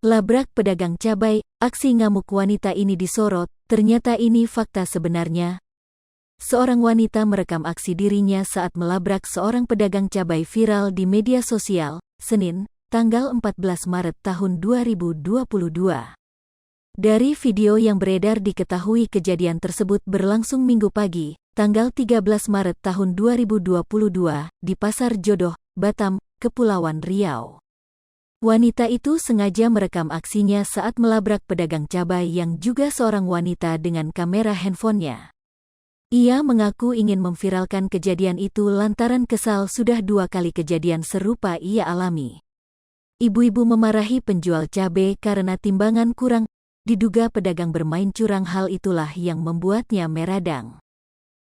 Labrak pedagang cabai, aksi ngamuk wanita ini disorot, ternyata ini fakta sebenarnya. Seorang wanita merekam aksi dirinya saat melabrak seorang pedagang cabai viral di media sosial, Senin, tanggal 14 Maret tahun 2022. Dari video yang beredar diketahui kejadian tersebut berlangsung Minggu pagi, tanggal 13 Maret tahun 2022, di Pasar Jodoh, Batam, Kepulauan Riau. Wanita itu sengaja merekam aksinya saat melabrak pedagang cabai yang juga seorang wanita dengan kamera handphonenya. Ia mengaku ingin memviralkan kejadian itu lantaran kesal sudah 2 kali kejadian serupa ia alami. Ibu-ibu memarahi penjual cabai karena timbangan kurang, diduga pedagang bermain curang, hal itulah yang membuatnya meradang.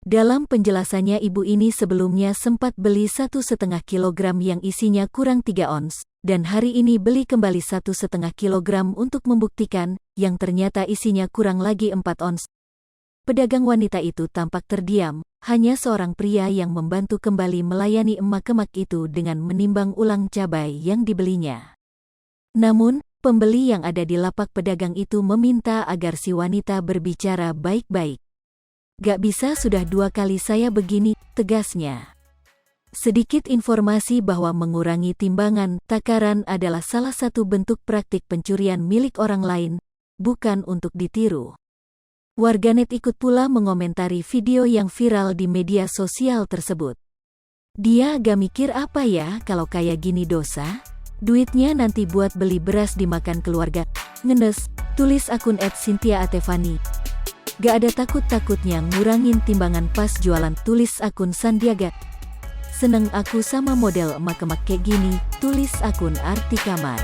Dalam penjelasannya, ibu ini sebelumnya sempat beli 1,5 kilogram yang isinya kurang 3 ons, dan hari ini beli kembali 1,5 kilogram untuk membuktikan, yang ternyata isinya kurang lagi 4 ons. Pedagang wanita itu tampak terdiam, hanya seorang pria yang membantu kembali melayani emak-emak itu dengan menimbang ulang cabai yang dibelinya. Namun, pembeli yang ada di lapak pedagang itu meminta agar si wanita berbicara baik-baik. "Gak bisa, sudah 2 kali saya begini," tegasnya. Sedikit informasi bahwa mengurangi timbangan takaran adalah salah satu bentuk praktik pencurian milik orang lain, bukan untuk ditiru. Warganet ikut pula mengomentari video yang viral di media sosial tersebut. "Dia agak mikir apa ya kalau kayak gini dosa? Duitnya nanti buat beli beras dimakan keluarga. Ngenes," tulis akun @Cynthia_Atevani. "Gak ada takut-takutnya ngurangin timbangan pas jualan," tulis akun Sandiaga. "Seneng aku sama model emak-emak kayak gini," tulis akun Artika Mai.